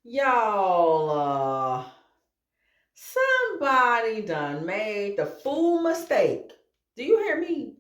Y'all, somebody done made the fool mistake. Do you hear me?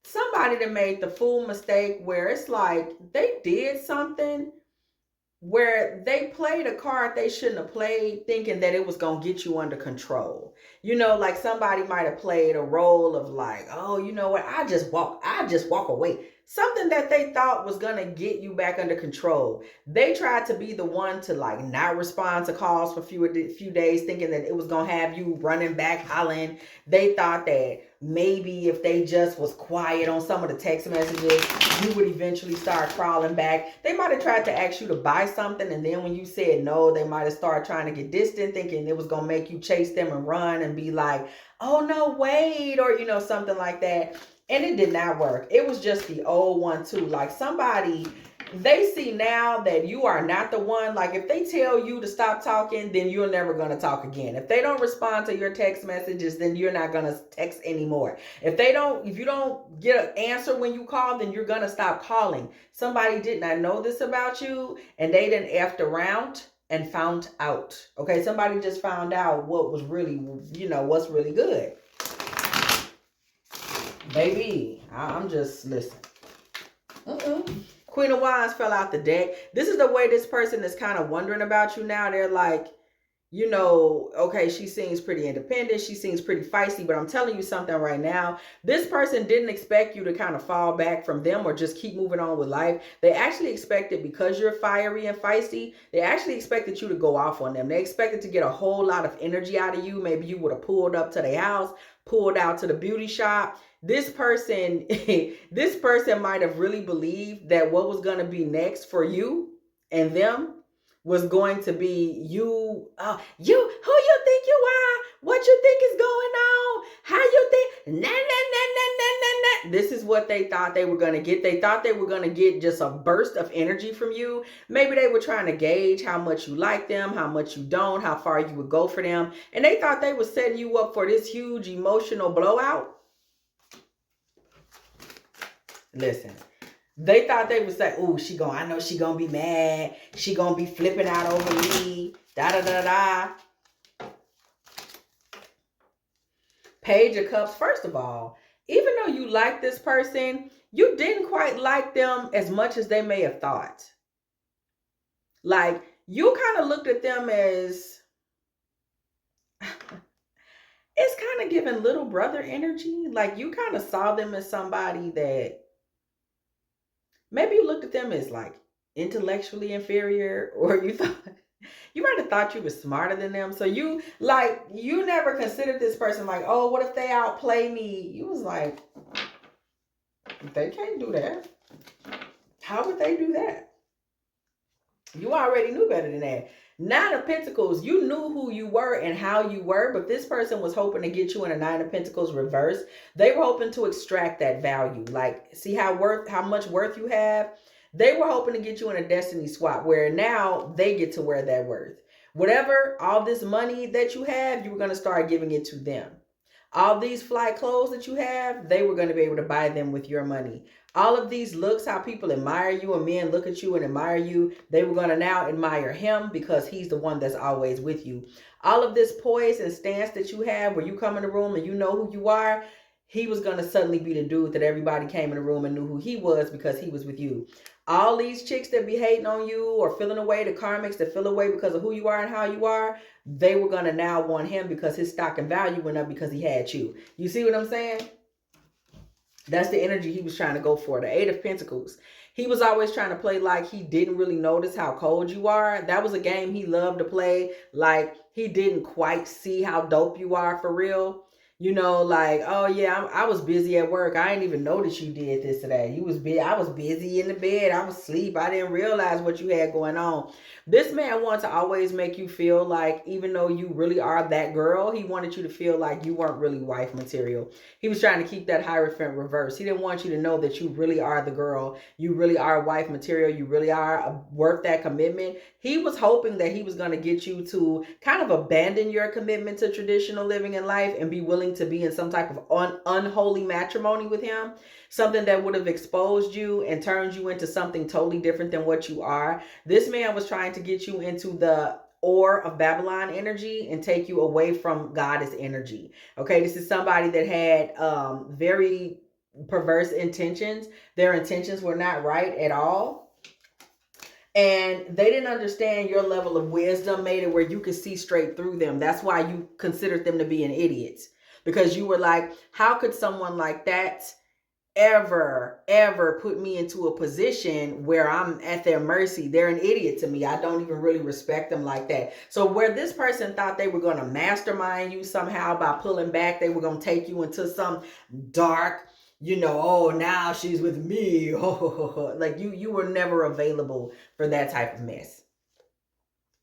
Somebody that made the fool mistake where it's like they did something where they played a card they shouldn't have played, thinking that it was going to get you under control. Like somebody might have played a role of like, oh, you know what, I just walk away, something that they thought was going to get you back under control. They tried to be the one to like not respond to calls for few days, thinking that it was going to have you running back hollering. They thought that maybe if they just was quiet on some of the text messages, you would eventually start crawling back. They might have tried to ask you to buy something, and then when you said no, they might have started trying to get distant, thinking it was going to make you chase them and run and be like, oh no, wait, or something like that. And it did not work. It was just the old one too. Like somebody, they see now that you are not the one. Like if they tell you to stop talking, then you're never going to talk again. If they don't respond to your text messages, then you're not going to text anymore. If you don't get an answer when you call, then you're going to stop calling. Somebody did not know this about you, and they didn't effed around and found out. Okay, somebody just found out what was really, what's really good. Baby, I'm just listen. Queen of Wands fell out the deck. This is the way this person is kind of wondering about you now. They're like, okay, she seems pretty independent. She seems pretty feisty, but I'm telling you something right now. This person didn't expect you to kind of fall back from them or just keep moving on with life. They actually expected, because you're fiery and feisty, they actually expected you to go off on them. They expected to get a whole lot of energy out of you. Maybe you would have pulled up to their house, pulled out to the beauty shop. This person, this person might have really believed that what was going to be next for you and them was going to be you. Who you think you are? What you think is going on? How you think? Nah, nah, nah, nah, nah, nah, nah. This is what they thought they were going to get. They thought they were going to get just a burst of energy from you. Maybe they were trying to gauge how much you like them, how much you don't, how far you would go for them. And they thought they were setting you up for this huge emotional blowout. Listen, they thought they would say, "Oh, I know she gonna be mad. She gonna be flipping out over me." Da da da da. Page of Cups. First of all, even though you like this person, you didn't quite like them as much as they may have thought. Like you kind of looked at them as it's kind of giving little brother energy. Like you kind of saw them as somebody that maybe you looked at them as like intellectually inferior, or you might have thought you were smarter than them. So you never considered this person like, oh, what if they outplay me? You was like, they can't do that. How would they do that? You already knew better than that. Nine of Pentacles, you knew who you were and how you were, but this person was hoping to get you in a Nine of Pentacles reverse. They were hoping to extract that value. Like, see how much worth you have? They were hoping to get you in a destiny swap where now they get to wear that worth. Whatever, all this money that you have, you were going to start giving it to them. All these fly clothes that you have, they were going to be able to buy them with your money. All of these looks, how people admire you and men look at you and admire you, they were going to now admire him because he's the one that's always with you. All of this poise and stance that you have where you come in the room and you know who you are, he was going to suddenly be the dude that everybody came in the room and knew who he was because he was with you. All these chicks that be hating on you or feeling away, the karmics that feel away because of who you are and how you are, they were going to now want him because his stock and value went up because he had you. You see what I'm saying? That's the energy he was trying to go for. The Eight of Pentacles. He was always trying to play like he didn't really notice how cold you are. That was a game he loved to play. Like he didn't quite see how dope you are for real. Like, oh yeah, I was busy at work. I didn't even notice you did this today. You was busy. I was busy in the bed. I was asleep. I didn't realize what you had going on. This man wanted to always make you feel like, even though you really are that girl, he wanted you to feel like you weren't really wife material. He was trying to keep that Hierophant reverse. He didn't want you to know that you really are the girl. You really are wife material. You really are worth that commitment. He was hoping that he was going to get you to kind of abandon your commitment to traditional living in life and be willing to be in some type of unholy matrimony with him. Something that would have exposed you and turned you into something totally different than what you are. This man was trying to get you into the ore of Babylon energy and take you away from goddess energy. Okay, this is somebody that had very perverse intentions. Their intentions were not right at all. And they didn't understand your level of wisdom, made it where you could see straight through them. That's why you considered them to be an idiot. Because you were like, how could someone like that ever put me into a position where I'm at their mercy? They're an idiot to me. I don't even really respect them like that. So where this person thought they were going to mastermind you somehow by pulling back, they were going to take you into some dark, oh, now she's with me. Like you were never available for that type of mess.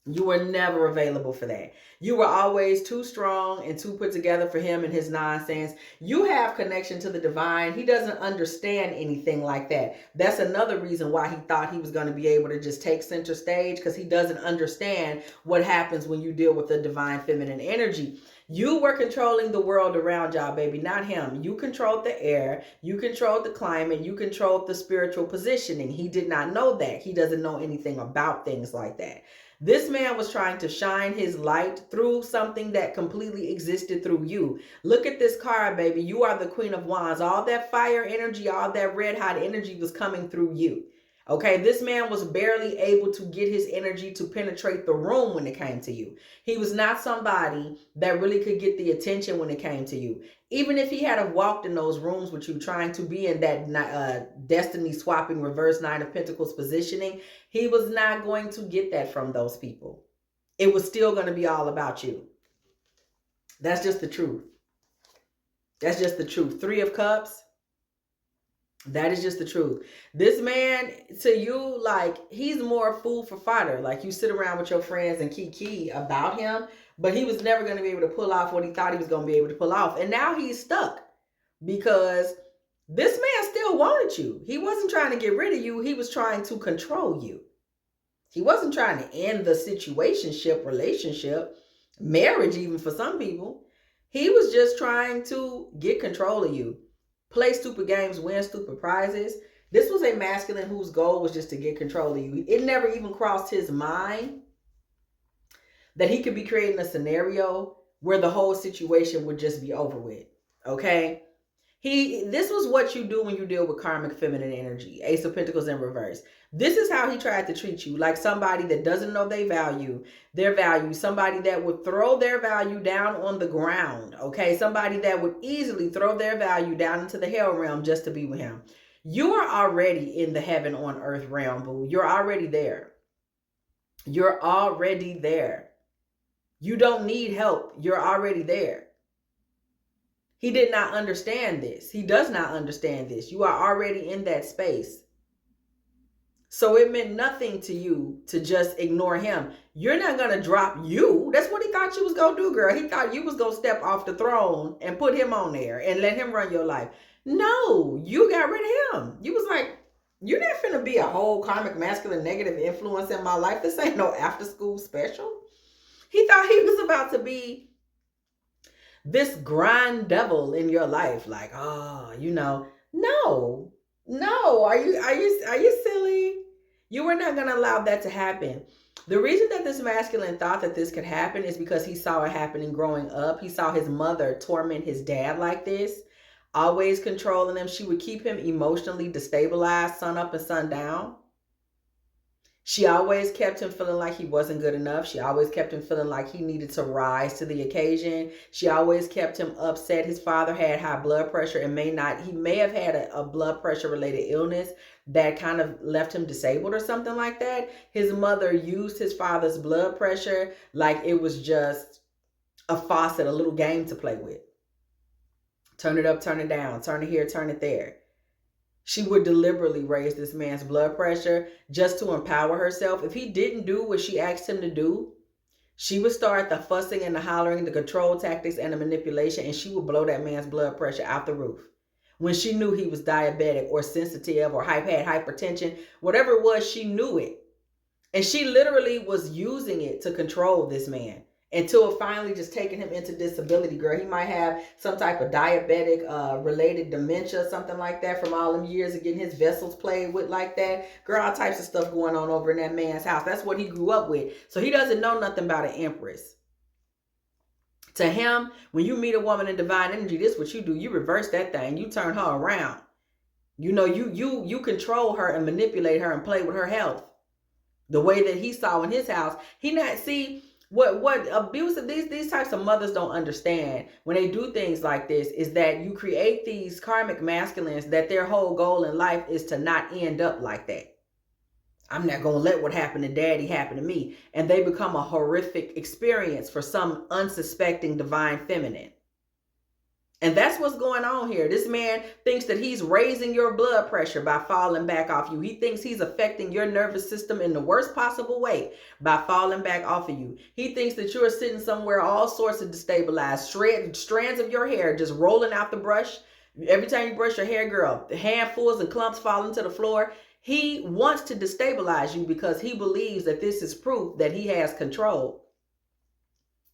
You were never available for that. You were always too strong and too put together for him and his nonsense. You have connection to the divine. He doesn't understand anything like that. That's another reason why he thought he was going to be able to just take center stage, because he doesn't understand what happens when you deal with the divine feminine energy. You were controlling the world around y'all, baby, not him. You controlled the air. You controlled the climate. You controlled the spiritual positioning. He did not know that. He doesn't know anything about things like that. This man was trying to shine his light through something that completely existed through you. Look at this card, baby. You are the Queen of Wands. All that fire energy, all that red hot energy was coming through you. Okay, this man was barely able to get his energy to penetrate the room when it came to you. He was not somebody that really could get the attention when it came to you. Even if he had walked in those rooms with you, trying to be in that destiny swapping reverse Nine of Pentacles positioning, he was not going to get that from those people. It was still going to be all about you. That's just the truth. That's just the truth. Three of Cups. That is just the truth. This man, to you, like, he's more food for fodder. Like, you sit around with your friends and kiki about him, but he was never going to be able to pull off what he thought he was going to be able to pull off. And now he's stuck because this man still wanted you. He wasn't trying to get rid of you. He was trying to control you. He wasn't trying to end the situationship, relationship, marriage even for some people. He was just trying to get control of you. Play stupid games, win stupid prizes. This was a masculine whose goal was just to get control of you. It never even crossed his mind that he could be creating a scenario where the whole situation would just be over with. Okay? This was what you do when you deal with karmic feminine energy. Ace of Pentacles in reverse. This is how he tried to treat you, like somebody that doesn't know their value, somebody that would throw their value down on the ground, okay? Somebody that would easily throw their value down into the hell realm just to be with him. You are already in the heaven on earth realm, boo. You're already there. You're already there. You don't need help. You're already there. He did not understand this. He does not understand this. You are already in that space. So it meant nothing to you to just ignore him. You're not going to drop you. That's what he thought you was going to do, girl. He thought you was going to step off the throne and put him on there and let him run your life. No, you got rid of him. You was like, you're not finna be a whole karmic masculine negative influence in my life. This ain't no after school special. He thought he was about to be this grand devil in your life. Like, oh, no. Are you silly? You were not going to allow that to happen. The reason that this masculine thought that this could happen is because he saw it happening growing up. He saw his mother torment his dad like this, always controlling him. She would keep him emotionally destabilized sun up and sun down. She always kept him feeling like he wasn't good enough. She always kept him feeling like he needed to rise to the occasion. She always kept him upset. His father had high blood pressure and he may have had a blood pressure related illness that kind of left him disabled or something like that. His mother used his father's blood pressure like it was just a faucet, a little game to play with. Turn it up, turn it down, turn it here, turn it there. She would deliberately raise this man's blood pressure just to empower herself. If he didn't do what she asked him to do, she would start the fussing and the hollering, the control tactics and the manipulation, and she would blow that man's blood pressure out the roof. When she knew he was diabetic or sensitive or had hypertension, whatever it was, she knew it. And she literally was using it to control this man until finally just taking him into disability, girl. He might have some type of diabetic related dementia, something like that, from all them years of getting his vessels played with like that. Girl, all types of stuff going on over in that man's house. That's what he grew up with. So he doesn't know nothing about an empress. To him, when you meet a woman in divine energy, this is what you do. You reverse that thing. You turn her around. You know, you control her and manipulate her and play with her health. The way that he saw in his house. He not see what abuse of these types of mothers don't understand when they do things like this is that you create these karmic masculines that their whole goal in life is to not end up like that. I'm not going to let what happened to daddy happen to me. And they become a horrific experience for some unsuspecting divine feminine. And that's what's going on here. This man thinks that he's raising your blood pressure by falling back off you. He thinks he's affecting your nervous system in the worst possible way by falling back off of you. He thinks that you're sitting somewhere all sorts of destabilized, strands of your hair just rolling out the brush. Every time you brush your hair, girl, handfuls and clumps falling to the floor. He wants to destabilize you because he believes that this is proof that he has control.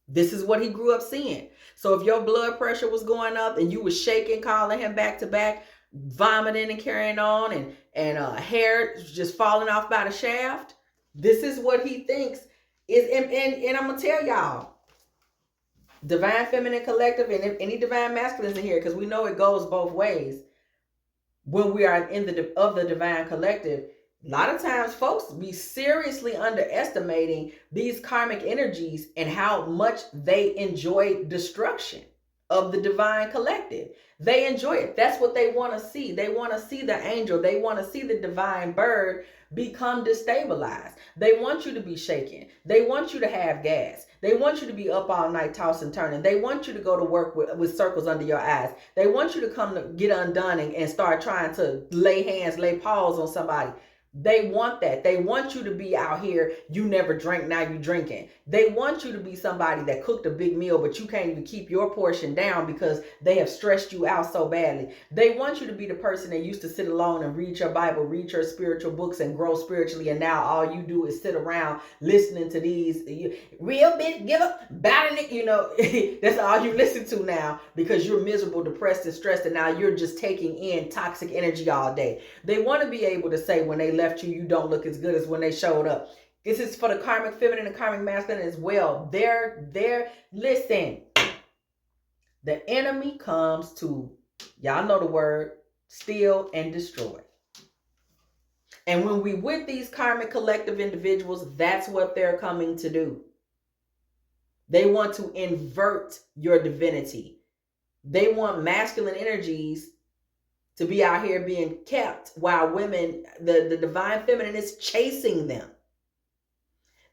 This is what he grew up seeing. So if your blood pressure was going up and you was shaking, calling him back to back, vomiting and carrying on, and hair just falling off by the shaft, this is what he thinks is. And I'm gonna tell y'all, divine feminine collective and any divine masculines in here, because we know it goes both ways. When we are in the divine collective, a lot of times folks be seriously underestimating these karmic energies and how much they enjoy destruction of the divine collective. They enjoy it. That's what they want to see. They want to see the angel. They want to see the divine bird become destabilized. They want you to be shaken. They want you to have gas. They want you to be up all night tossing, turning. They want you to go to work with circles under your eyes. They want you to come to get undone and start trying to lay hands, lay paws on somebody. They want that. They want you to be out here. You never drank, now you drinking. They want you to be somebody that cooked a big meal, but you can't even keep your portion down because they have stressed you out so badly. They want you to be the person that used to sit alone and read your Bible, read your spiritual books and grow spiritually. And now all you do is sit around listening to these real bitch give up, battling it. You know, that's all you listen to now because you're miserable, depressed, and stressed. And now you're just taking in toxic energy all day. They want to be able to say when they left you, you don't look as good as when they showed up. This is for the karmic feminine and karmic masculine as well. Listen, the enemy comes to, y'all know the word, steal and destroy. And when we with these karmic collective individuals, that's what they're coming to do. They want to invert your divinity. They want masculine energies to be out here being kept while women, the divine feminine is chasing them.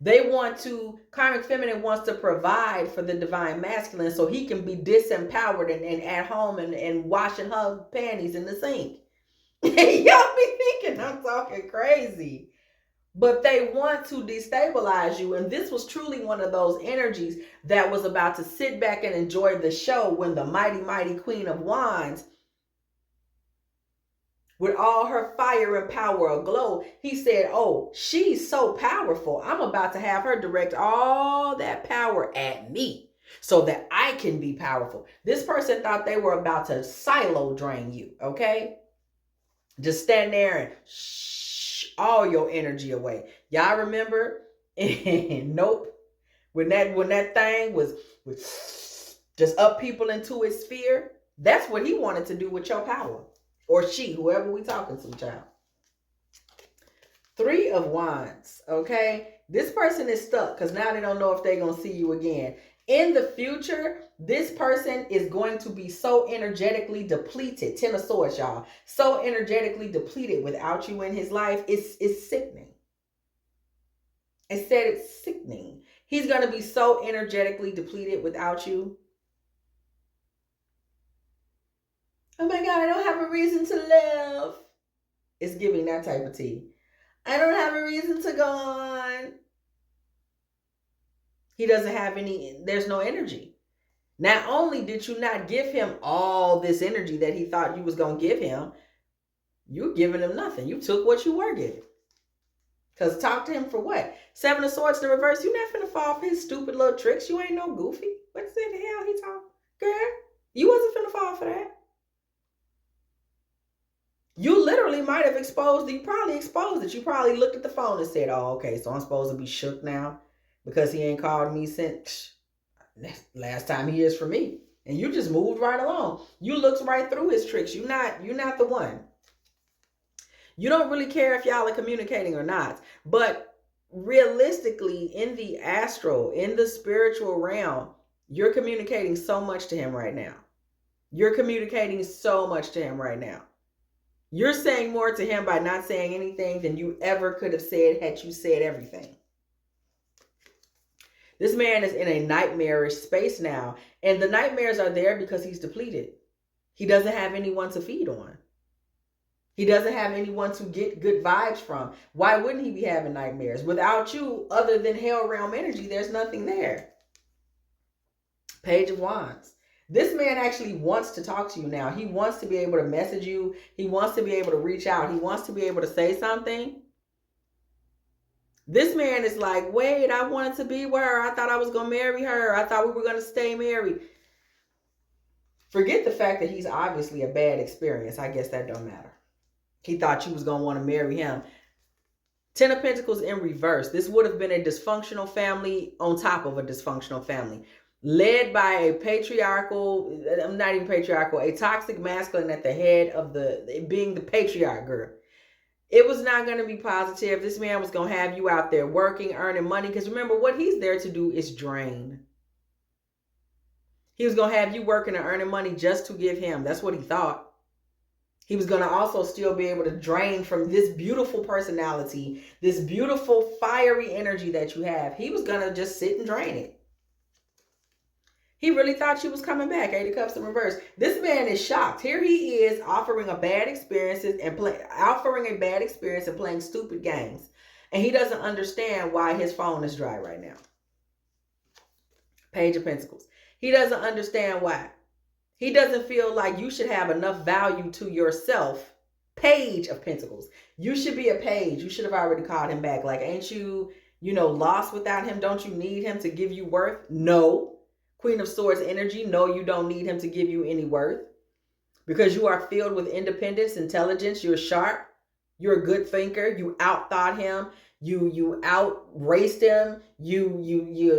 They want to, karmic feminine wants to provide for the divine masculine so he can be disempowered and at home and washing her panties in the sink. Y'all be thinking I'm talking crazy. But they want to destabilize you. And this was truly one of those energies that was about to sit back and enjoy the show when the mighty, mighty Queen of Wands, with all her fire and power aglow, he said, oh, she's so powerful. I'm about to have her direct all that power at me so that I can be powerful. This person thought they were about to silo drain you, okay? Just stand there and shh all your energy away. Y'all remember? Nope. When that thing was just up people into its sphere, that's what he wanted to do with your power. Or she, whoever we talking to, child. 3 of Wands, okay? This person is stuck because now they don't know if they're going to see you again. In the future, this person is going to be so energetically depleted. 10 of Swords, y'all. So energetically depleted without you in his life. It's sickening. I said it's sickening. He's going to be so energetically depleted without you. Oh my God, I don't have a reason to live. It's giving that type of tea. I don't have a reason to go on. He doesn't have any, there's no energy. Not only did you not give him all this energy that he thought you was going to give him, you're giving him nothing. You took what you were given. Because talk to him for what? Seven of Swords in reverse. You not finna fall for his stupid little tricks. You ain't no goofy. What the hell he talking? Girl, you wasn't finna fall for that. You literally might have exposed it. You probably exposed it. You probably looked at the phone and said, oh, okay, so I'm supposed to be shook now because he ain't called me since last time he is for me. And you just moved right along. You looked right through his tricks. You're not the one. You don't really care if y'all are communicating or not. But realistically, in the astral, in the spiritual realm, you're communicating so much to him right now. You're communicating so much to him right now. You're saying more to him by not saying anything than you ever could have said had you said everything. This man is in a nightmarish space now. And the nightmares are there because he's depleted. He doesn't have anyone to feed on. He doesn't have anyone to get good vibes from. Why wouldn't he be having nightmares? Without you, other than hell realm energy, there's nothing there. Page of Wands. This man actually wants to talk to you now. He wants to be able to message you. He wants to be able to reach out. He wants to be able to say something. This man is like, wait, I wanted to be with her. I thought I was going to marry her. I thought we were going to stay married. Forget the fact that he's obviously a bad experience. I guess that don't matter. He thought you was going to want to marry him. 10 of Pentacles in reverse. This would have been a dysfunctional family on top of a dysfunctional family. Led by a patriarchal, not even patriarchal, a toxic masculine at the head of being the patriarch girl. It was not going to be positive. This man was going to have you out there working, earning money. Because remember, what he's there to do is drain. He was going to have you working and earning money just to give him. That's what he thought. He was going to also still be able to drain from this beautiful personality, this beautiful fiery energy that you have. He was going to just sit and drain it. He really thought she was coming back. 8 of Cups in reverse. This man is shocked. Here he is offering a bad experience and playing stupid games. And he doesn't understand why his phone is dry right now. Page of Pentacles. He doesn't understand why. He doesn't feel like you should have enough value to yourself. Page of Pentacles. You should be a page. You should have already called him back. Like, ain't you, lost without him? Don't you need him to give you worth? No. Queen of Swords energy. No, you don't need him to give you any worth. Because you are filled with independence, intelligence. You're sharp. You're a good thinker. You outthought him. You outraced him. You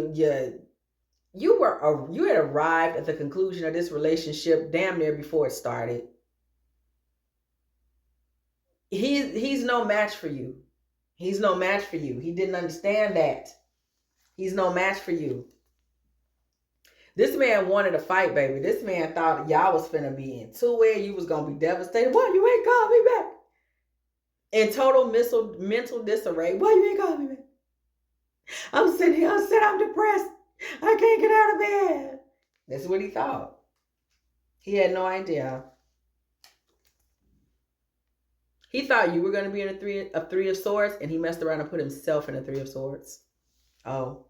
had arrived at the conclusion of this relationship damn near before it started. He's no match for you. He's no match for you. He didn't understand that. He's no match for you. This man wanted a fight, baby. This man thought y'all was finna be into it. You was gonna be devastated. Why you ain't called me back? In total mental disarray. Why you ain't called me back? I'm sitting here. I'm depressed. I can't get out of bed. That's what he thought. He had no idea. He thought you were going to be in a three of swords, and he messed around and put himself in a 3 of swords. Oh,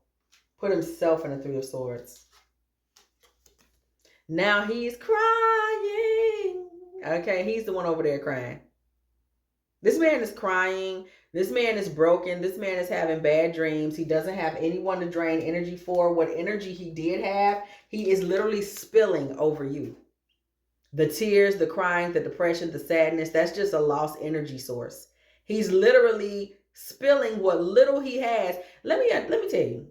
put himself in a 3 of swords. Now he's crying. Okay, he's the one over there crying. This man is crying. This man is broken. This man is having bad dreams. He doesn't have anyone to drain energy for. What energy he did have, he is literally spilling over you. The tears, the crying, the depression, the sadness, that's just a lost energy source. He's literally spilling what little he has. Let me tell you.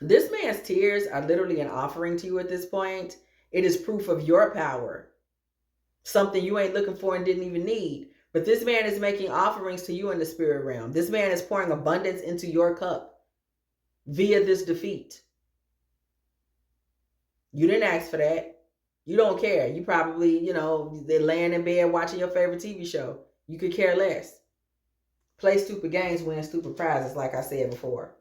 This man's tears are literally an offering to you at this point. It is proof of your power. Something you ain't looking for and didn't even need. But this man is making offerings to you in the spirit realm. This man is pouring abundance into your cup via this defeat. You didn't ask for that. You don't care. You probably, they're laying in bed watching your favorite TV show. You could care less. Play stupid games, win stupid prizes, like I said before.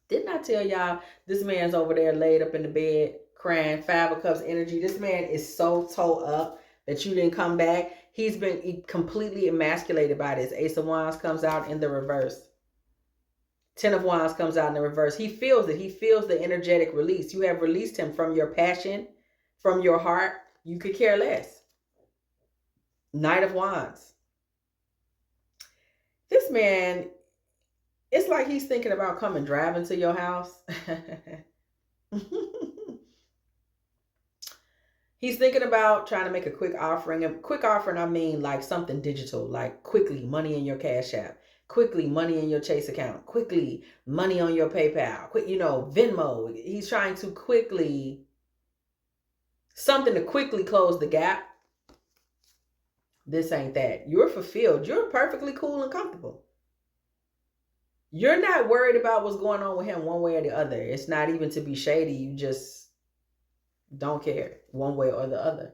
Didn't I tell y'all this man's over there laid up in the bed crying? 5 of Cups energy. This man is so toe up that you didn't come back. He's been completely emasculated by this. Ace of Wands comes out in the reverse. 10 of Wands comes out in the reverse. He feels it. He feels the energetic release. You have released him from your passion, from your heart. You could care less. Knight of Wands. This man, it's like he's thinking about coming driving to your house. He's thinking about trying to make a quick offering. A quick offering, I mean like something digital, like quickly money in your Cash App, quickly money in your Chase account, quickly money on your PayPal, quick, Venmo. He's trying to quickly, something to quickly close the gap. This ain't that. You're fulfilled. You're perfectly cool and comfortable. You're not worried about what's going on with him one way or the other. It's not even to be shady. You just don't care one way or the other.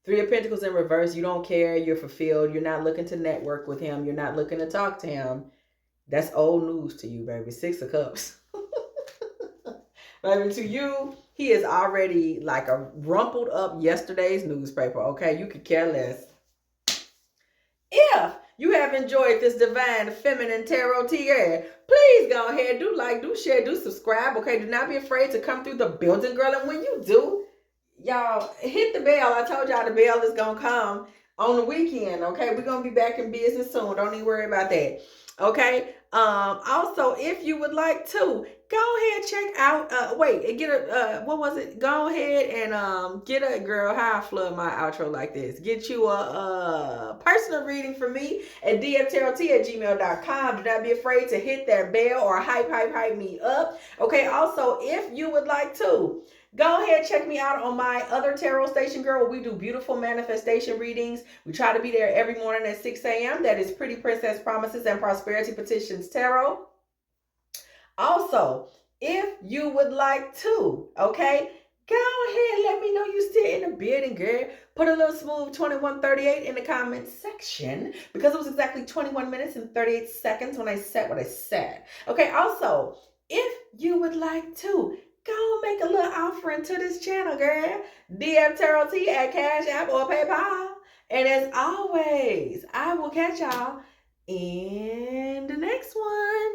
Three of Pentacles in reverse. You don't care. You're fulfilled. You're not looking to network with him. You're not looking to talk to him. That's old news to you, baby. Six of Cups. Baby, to you, he is already like a rumpled up yesterday's newspaper, okay? You could care less. If you have enjoyed this divine feminine tarottea, please go ahead, do like, do share, do subscribe, okay? Do not be afraid to come through the building, girl. And when you do, y'all hit the bell. I told y'all the bell is gonna come on the weekend, okay? We're gonna be back in business soon. Don't even worry about that. Okay. Also, if you would like to go ahead, check out get a what was it? Go ahead and get a girl, how I flood my outro like this. Get you a personal reading from me at dftarottea@gmail.com. Do not be afraid to hit that bell or hype me up. Okay. Also, if you would like to go ahead, check me out on my other tarot station, girl, where we do beautiful manifestation readings. We try to be there every morning at 6 a.m. That is Pretty Princess Promises and Prosperity Petitions Tarot. Also, if you would like to, okay, go ahead, let me know you still in the building, girl. Put a little smooth 2138 in the comment section, because it was exactly 21 minutes and 38 seconds when I said what I said. Okay, also, if you would like to, go make a little offering to this channel, girl. dftarottea at Cash App or PayPal. And as always, I will catch y'all in the next one.